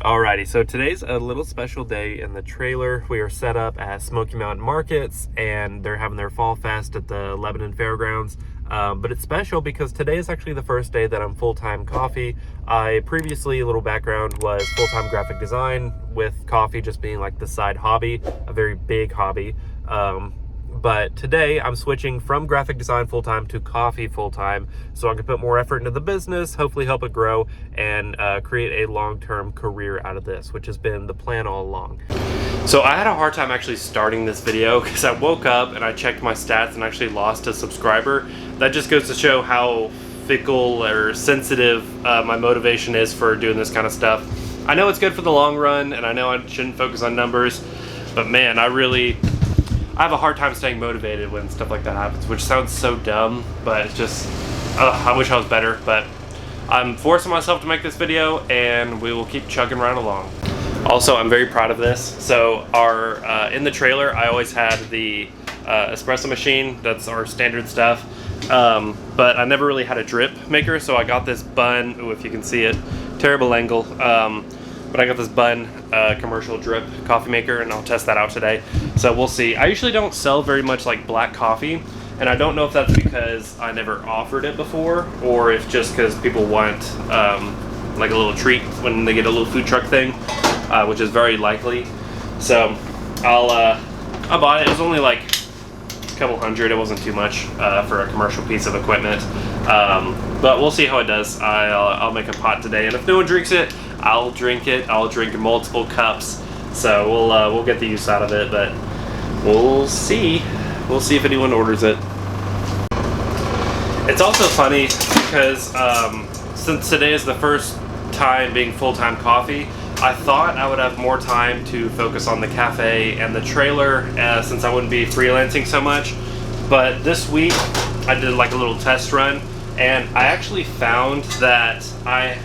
Alrighty, so today's a little special day in the trailer. We are set up at Smoky Mountain Markets, and they're having their Fall Fest at the Lebanon Fairgrounds. But it's special because today is actually the first day that I'm full-time coffee. I previously, a little background, was full-time graphic design, with coffee just being like the side hobby, a very big hobby. But today I'm switching from graphic design full-time to coffee full-time, so I can put more effort into the business, hopefully help it grow, and create a long-term career out of this, which has been the plan all along. So I had a hard time actually starting this video because I woke up and I checked my stats and actually lost a subscriber. That just goes to show how fickle or sensitive my motivation is for doing this kind of stuff. I know it's good for the long run, and I know I shouldn't focus on numbers, but man, I have a hard time staying motivated when stuff like that happens, which sounds so dumb, but it's just, I wish I was better. But I'm forcing myself to make this video, and we will keep chugging right along. Also, I'm very proud of this. So in the trailer, I always had the espresso machine. That's our standard stuff. But I never really had a drip maker, so I got this Bun. Ooh, if you can see it, terrible angle. But I got this Bun commercial drip coffee maker, and I'll test that out today. So we'll see. I usually don't sell very much like black coffee, and I don't know if that's because I never offered it before, or if just because people want like a little treat when they get a little food truck thing, which is very likely. So I bought it. It was only like a couple hundred. It wasn't too much for a commercial piece of equipment. But we'll see how it does. I'll make a pot today, and if no one drinks it, I'll drink it. I'll drink multiple cups. So we'll get the use out of it, but we'll see. We'll see if anyone orders it. It's also funny because since today is the first time being full-time coffee, I thought I would have more time to focus on the cafe and the trailer since I wouldn't be freelancing so much. But this week I did like a little test run, and I actually found that I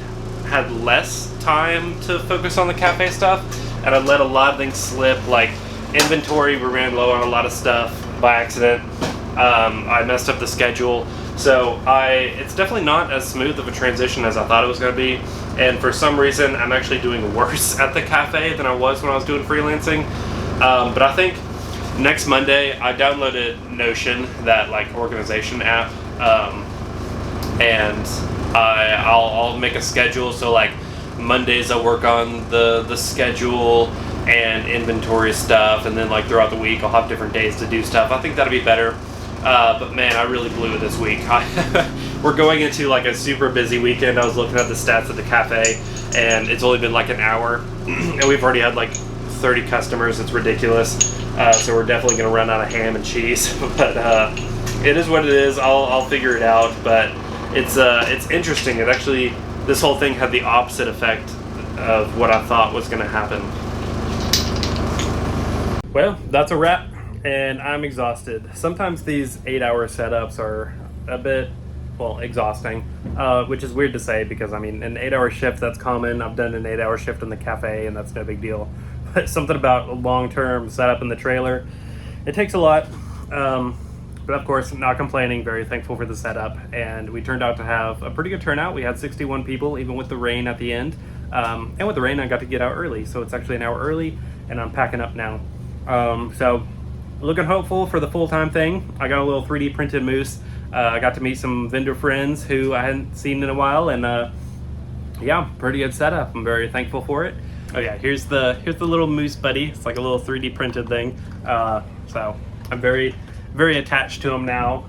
had less time to focus on the cafe stuff, and I let a lot of things slip, like inventory. We ran low on a lot of stuff by accident. I messed up the schedule, so it's definitely not as smooth of a transition as I thought it was going to be, and for some reason I'm actually doing worse at the cafe than I was when I was doing freelancing. But I think next Monday I downloaded Notion, that like organization app, and I'll make a schedule. So like Mondays I'll work on the schedule and inventory stuff, and then like throughout the week I'll have different days to do stuff. I think that'll be better. But man, I really blew it this week. We're going into like a super busy weekend. I was looking at the stats at the cafe, and it's only been like an hour, and we've already had like 30 customers. It's ridiculous. So we're definitely going to run out of ham and cheese. But it is what it is. I'll figure it out. But it's interesting. It actually, this whole thing had the opposite effect of what I thought was going to happen. Well, that's a wrap, and I'm exhausted. Sometimes these 8-hour setups are a bit, well, exhausting, which is weird to say because, I mean, an 8-hour shift, that's common. I've done an 8-hour shift in the cafe, and that's no big deal. But something about a long-term setup in the trailer, it takes a lot. But of course, not complaining, very thankful for the setup, and we turned out to have a pretty good turnout. We had 61 people, even with the rain at the end. And with the rain, I got to get out early, so it's actually an hour early, and I'm packing up now. So looking hopeful for the full-time thing. I got a little 3D printed moose. I got to meet some vendor friends who I hadn't seen in a while, and yeah, pretty good setup. I'm very thankful for it. Oh yeah, here's the little moose buddy. It's like a little 3D printed thing. So I'm very, very attached to him now.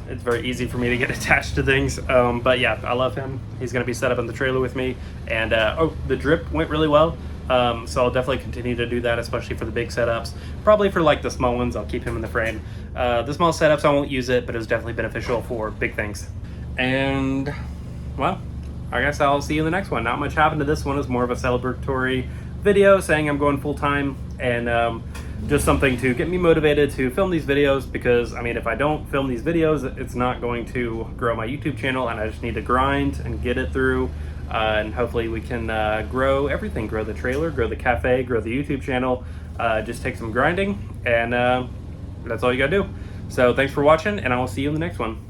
It's very easy for me to get attached to things. But yeah, I love him. He's gonna be set up in the trailer with me. And the drip went really well. So I'll definitely continue to do that, especially for the big setups. Probably for like the small ones, I'll keep him in the frame. The small setups, I won't use it, but it was definitely beneficial for big things. And well, I guess I'll see you in the next one. Not much happened to this one. It's more of a celebratory video saying I'm going full time, and just something to get me motivated to film these videos, because I mean, if I don't film these videos, it's not going to grow my YouTube channel, and I just need to grind and get it through. And hopefully we can grow everything, grow the trailer, grow the cafe, grow the YouTube channel. Just take some grinding, and that's all you gotta do. So thanks for watching, and I will see you in the next one.